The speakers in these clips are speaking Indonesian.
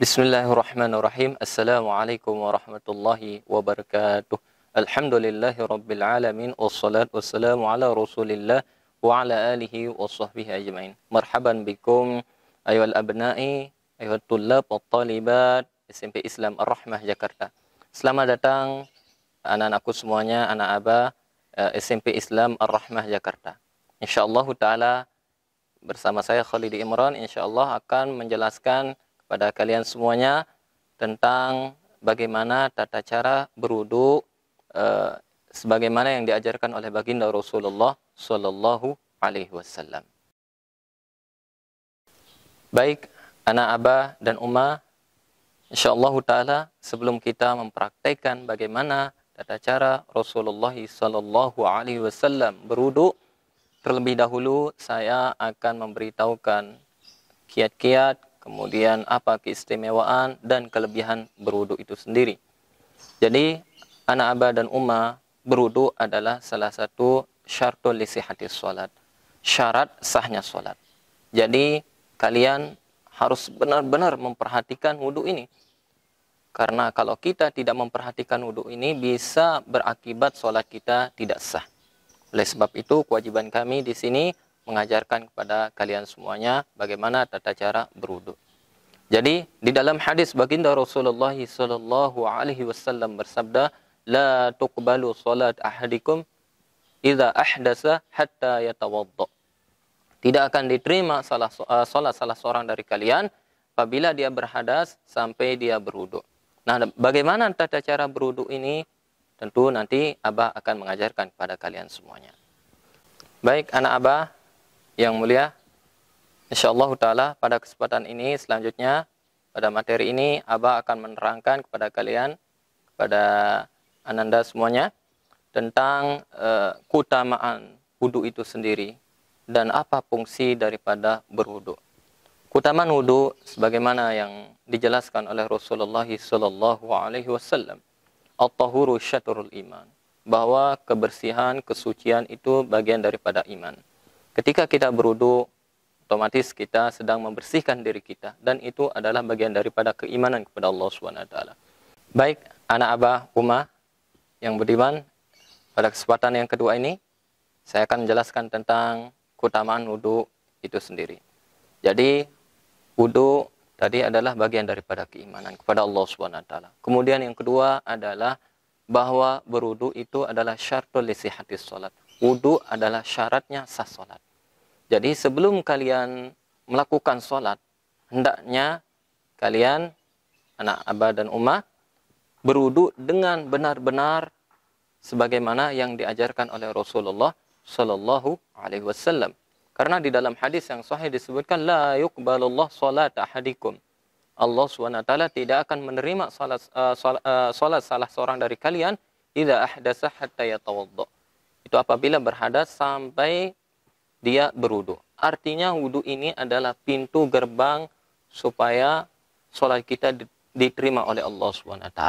Bismillahirrahmanirrahim. Assalamualaikum warahmatullahi wabarakatuh. Alhamdulillahi rabbil alamin. Wassalatu wassalamu ala rasulillah wa ala alihi wa sahbihi ajma'in. Marhaban bikum ayuhal abna'i, ayuhal tullab wa talibat SMP Islam Ar-Rahmah Jakarta. Selamat datang anak-anakku semuanya, anak Abah SMP Islam Ar-Rahmah Jakarta. InsyaAllah ta'ala bersama saya Khalidi Imran insyaallah akan menjelaskan kepada kalian semuanya tentang bagaimana tata cara berwudu sebagaimana yang diajarkan oleh baginda Rasulullah sallallahu alaihi wasallam. Baik, anak Abah dan Ummah, insyaallah taala sebelum kita mempraktekkan bagaimana tata cara Rasulullah sallallahu alaihi wasallam berwudu, terlebih dahulu saya akan memberitahukan kiat-kiat, kemudian apa keistimewaan dan kelebihan berwudu itu sendiri. Jadi, anak Abah dan Ummah, berwudu adalah salah satu syartul li sihhatis shalat, syarat sahnya salat. Jadi, kalian harus benar-benar memperhatikan wudu ini. Karena kalau kita tidak memperhatikan wudu ini, bisa berakibat salat kita tidak sah. Oleh sebab itu, kewajiban kami di sini mengajarkan kepada kalian semuanya bagaimana tata cara berwudu. Jadi di dalam hadis baginda Rasulullah sallallahu alaihi wasallam bersabda, la tuqbalu salat ahadikum idza ahdasa hatta yatawadda. Tidak akan diterima salat salah seorang dari kalian apabila dia berhadas sampai dia berwudu. Nah, bagaimana tata cara berwudu ini? Tentu nanti Abah akan mengajarkan kepada kalian semuanya. Baik, anak Abah yang mulia, insyaallah ta'ala pada kesempatan ini selanjutnya, pada materi ini Abah akan menerangkan kepada kalian, kepada ananda semuanya, tentang keutamaan wudu itu sendiri dan apa fungsi daripada berwudu. Keutamaan wudu sebagaimana yang dijelaskan oleh Rasulullah sallallahu alaihi wasallam, at-tahuru syatrul iman, bahwa kebersihan, kesucian itu bagian daripada iman. Ketika kita berwudu, otomatis kita sedang membersihkan diri kita, dan itu adalah bagian daripada keimanan kepada Allah SWT. Baik, anak Abah, Ummah yang budiman, pada kesempatan yang kedua ini, saya akan menjelaskan tentang keutamaan wudu itu sendiri. Jadi, wudu tadi adalah bagian daripada keimanan kepada Allah SWT. Kemudian yang kedua adalah bahwa berwudu itu adalah syartul li sihhatis shalat. Wudu adalah syaratnya sah salat. Jadi sebelum kalian melakukan salat, hendaknya kalian, anak Abah dan Ummah, berwudu dengan benar-benar sebagaimana yang diajarkan oleh Rasulullah sallallahu alaihi wasallam. Karena di dalam hadis yang sahih disebutkan, la yuqbalullah salat ahadikum. Allah SWT tidak akan menerima salat salah seorang dari kalian idza ahdasa hatta yatawadda. Itu apabila berhadas sampai dia berwudu. Artinya wudu ini adalah pintu gerbang supaya salat kita diterima oleh Allah SWT.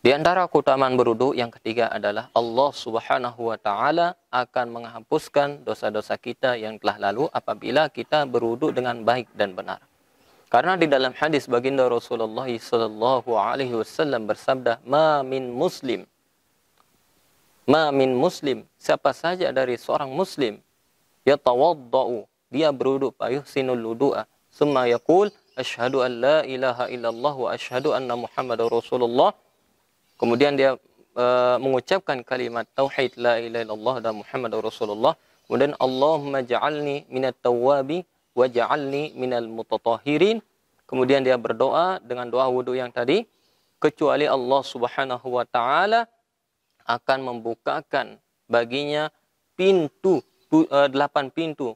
Di antara keutamaan berwudu yang ketiga adalah Allah Subhanahu wa taala akan menghapuskan dosa-dosa kita yang telah lalu apabila kita berwudu dengan baik dan benar. Karena di dalam hadis baginda Rasulullah sallallahu alaihi wasallam bersabda, ma min muslim, siapa saja dari seorang muslim, yatawaddau, dia berwudu, yuhsinul wudu'a, summa yaqul asyhadu an la ilaha illallah wa asyhadu anna muhammadar rasulullah. Kemudian dia mengucapkan kalimat tauhid la ilaha illallah dan muhammadar rasulullah. Kemudian Allahumma ja'alni minat tawwabi wa ja'alni minal mutatahhirin. Kemudian dia berdoa dengan doa wudu yang tadi, kecuali Allah Subhanahu wa taala akan membukakan baginya 8 pintu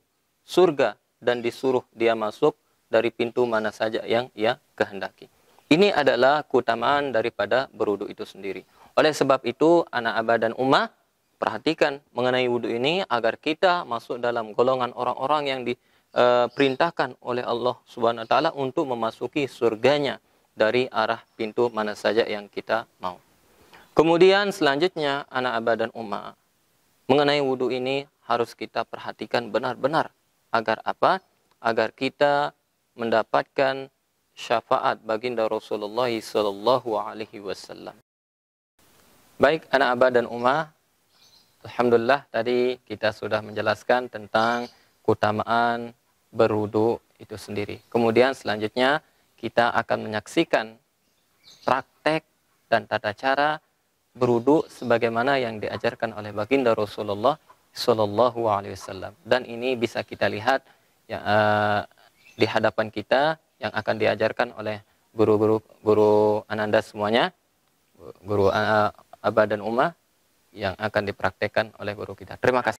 surga dan disuruh dia masuk dari pintu mana saja yang ia kehendaki. Ini adalah keutamaan daripada berwudu itu sendiri. Oleh sebab itu, anak Abah dan Ummah, perhatikan mengenai wudu ini agar kita masuk dalam golongan orang-orang yang diperintahkan oleh Allah Subhanahu wa taala untuk memasuki surganya dari arah pintu mana saja yang kita mau. Kemudian selanjutnya, anak Abah dan Ummah, mengenai wudu ini harus kita perhatikan benar-benar. Agar apa? Agar kita mendapatkan syafaat baginda Rasulullah sallallahu alaihi wasallam. Baik anak Abah dan Ummah, alhamdulillah tadi kita sudah menjelaskan tentang keutamaan berwudu itu sendiri. Kemudian selanjutnya kita akan menyaksikan praktek dan tata cara berwudu sebagaimana yang diajarkan oleh baginda Rasulullah sallallahu alaihi wasallam. Dan ini bisa kita lihat ya, di hadapan kita yang akan diajarkan oleh guru Ananda semuanya, guru Abah dan Ummah yang akan dipraktekkan oleh guru kita. Terima kasih.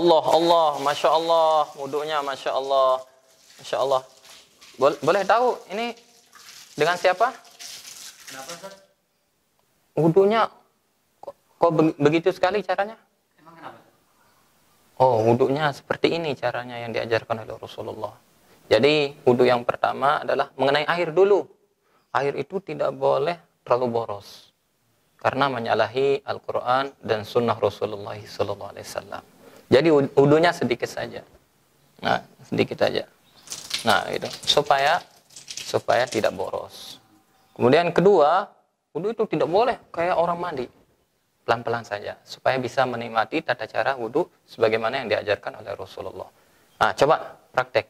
Allah, Masya Allah, wudunya Masya Allah, Masya Allah. Boleh tahu ini dengan siapa? Kenapa, Ustaz? Wudunya kok begitu sekali caranya? Emang kenapa? Oh, wudunya seperti ini caranya yang diajarkan oleh Rasulullah. Jadi wudu yang pertama adalah mengenai air dulu. Air itu tidak boleh terlalu boros karena menyalahi Al-Quran dan Sunnah Rasulullah SAW. Jadi wudunya sedikit saja. Nah, sedikit saja. Nah, itu supaya tidak boros. Kemudian kedua, wudu itu tidak boleh kayak orang mandi. Pelan-pelan saja supaya bisa menikmati tata cara wudu sebagaimana yang diajarkan oleh Rasulullah. Nah, coba praktek.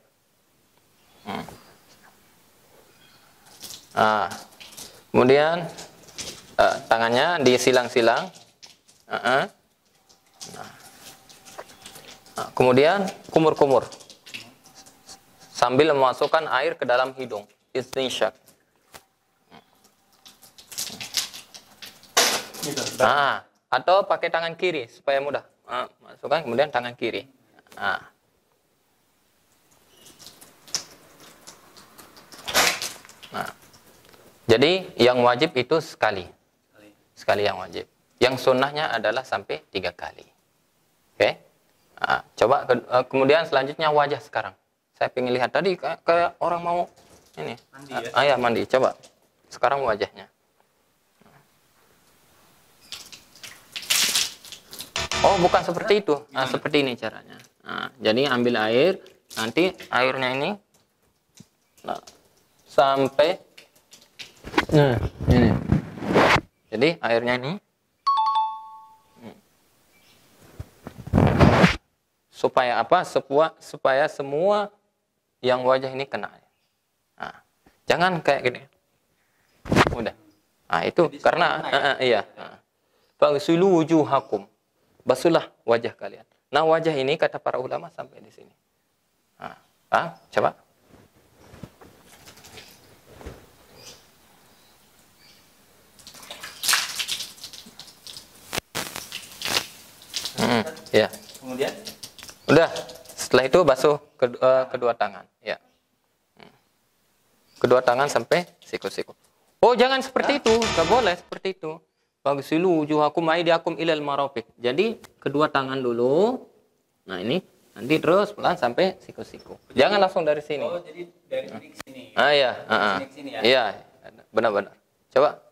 Nah, kemudian tangannya disilang-silang. Nah, kemudian kumur-kumur sambil memasukkan air ke dalam hidung, istinsyaq. Nah, atau pakai tangan kiri supaya mudah. Masukkan kemudian tangan kiri. Nah, jadi yang wajib itu sekali yang wajib. Yang sunnahnya adalah sampai 3 kali. Oke? Nah, coba kemudian selanjutnya wajah sekarang. Saya pengen lihat tadi kayak orang mau ini. Mandi ya? Ya, mandi. Coba. Sekarang wajahnya. Oh, bukan seperti itu. Nah, seperti ini caranya. Nah, jadi ambil air, nanti airnya ini sampai ini. Jadi airnya ini supaya apa? Supaya semua yang wajah ini kena. Nah, jangan kayak gini. Udah. Nah, itu jadi karena iya. Faghsilu wujuhakum. Basuhlah wajah kalian. Nah, wajah ini kata para ulama sampai di sini. Coba. Ya. Kemudian? Udah. Setelah itu basuh kedua tangan. Ya. Kedua tangan sampai siku-siku. Oh, jangan seperti itu. Gak boleh seperti itu. Faghsilu wujuhakum aydiyakum ilal marafiq. Jadi kedua tangan dulu. Nah, ini nanti terus pelan sampai siku-siku. Jangan langsung dari sini. Oh, jadi dari sini ke sini. Iya, Sini ke sini ya. Iya, benar-benar. Coba.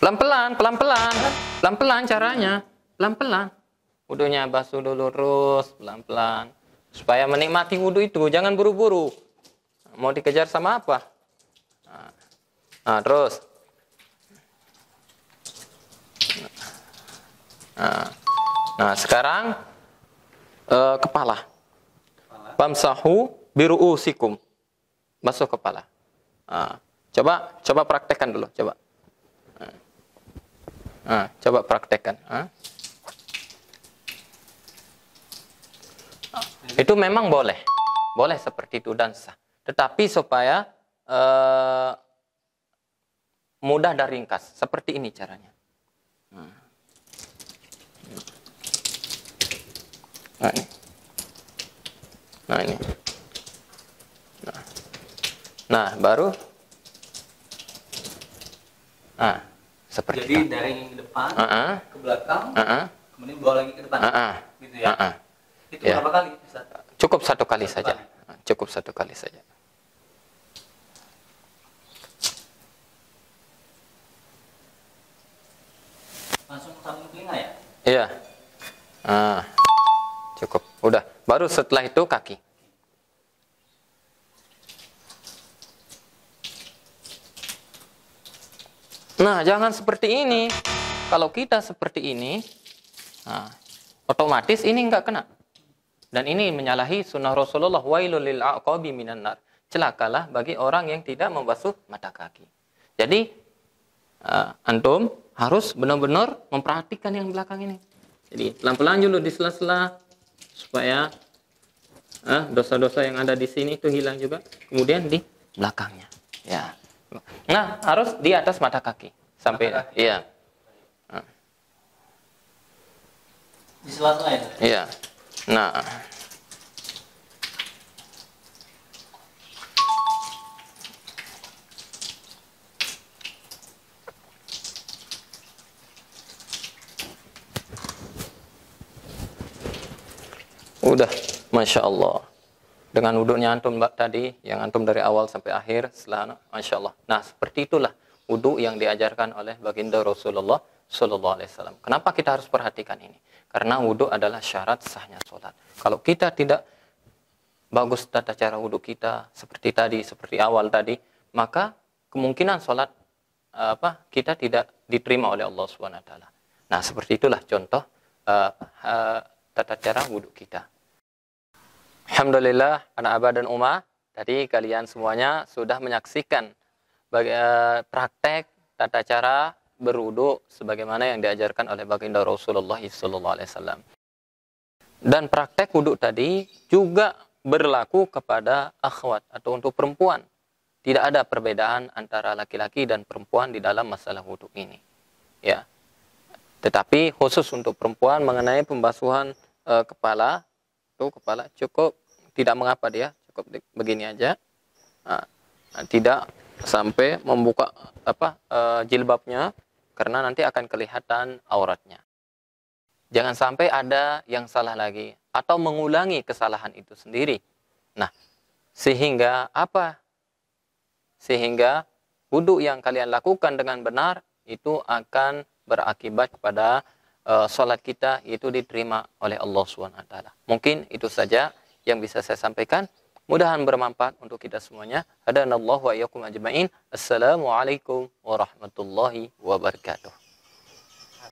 Pelan-pelan caranya. Pelan-pelan. Wudunya basuh dulu terus pelan-pelan. Supaya menikmati wudu itu, jangan buru-buru. Mau dikejar sama apa? Nah, terus. Nah, sekarang kepala. Famsahu biru'usikum. Basuh kepala. Coba praktekkan dulu, coba. Coba praktekkan. Itu memang boleh seperti itu dan sah. Tetapi supaya mudah dan ringkas, seperti ini caranya. Nah ini. Nah, baru. Seperti jadi itu. dari depan ke belakang, kemudian bawa lagi ke depan. Gitu ya. Itu Ya. berapa kali, Ustaz? Cukup satu kali Satu saja. Cukup satu kali saja. Langsung samping telinga ya? Iya. Cukup. Udah. Baru setelah itu kaki. Nah, jangan seperti ini. Kalau kita seperti ini, otomatis ini nggak kena. Dan ini menyalahi sunnah Rasulullah, wailul lil aqabi minan nar. Celakalah bagi orang yang tidak membasuh mata kaki. Jadi, antum harus benar-benar memperhatikan yang belakang ini. Jadi, pelan-pelan dulu di sela-sela supaya dosa-dosa yang ada di sini itu hilang juga. Kemudian di belakangnya. Ya. Nah, harus di atas mata kaki sampai iya. Di sela-sela itu. Iya. Nah, udah, Masya Allah. Dengan wudhunya antum tadi, yang antum dari awal sampai akhir, Masya Allah. Nah, seperti itulah wudhu yang diajarkan oleh baginda Rasulullah Sallallahu Alaihi Wasallam. Kenapa kita harus perhatikan ini? Karena wudhu adalah syarat sahnya sholat. Kalau kita tidak bagus tata cara wudhu kita, seperti tadi, seperti awal tadi, maka kemungkinan sholat kita tidak diterima oleh Allah Subhanahu Wa Taala. Nah, seperti itulah contoh tata cara wudhu kita. Alhamdulillah, anak Abah dan Umah, tadi kalian semuanya sudah menyaksikan praktek tata cara berwudu sebagaimana yang diajarkan oleh baginda Rasulullah SAW. Dan praktek wudu tadi juga berlaku kepada akhwat atau untuk perempuan. Tidak ada perbedaan antara laki-laki dan perempuan di dalam masalah wudu ini. Ya. Tetapi khusus untuk perempuan mengenai pembasuhan kepala, kepala cukup, tidak mengapa dia, cukup begini aja. Tidak sampai membuka jilbabnya, karena nanti akan kelihatan auratnya. Jangan sampai ada yang salah lagi atau mengulangi kesalahan itu sendiri. Nah, sehingga apa? Sehingga wudu yang kalian lakukan dengan benar itu akan berakibat kepada salat kita, itu diterima oleh Allah SWT. Mungkin itu saja yang bisa saya sampaikan. Mudahan bermanfaat untuk kita semuanya. Hadanallahu wa iyyakum ajma'in. Assalamualaikum warahmatullahi wabarakatuh.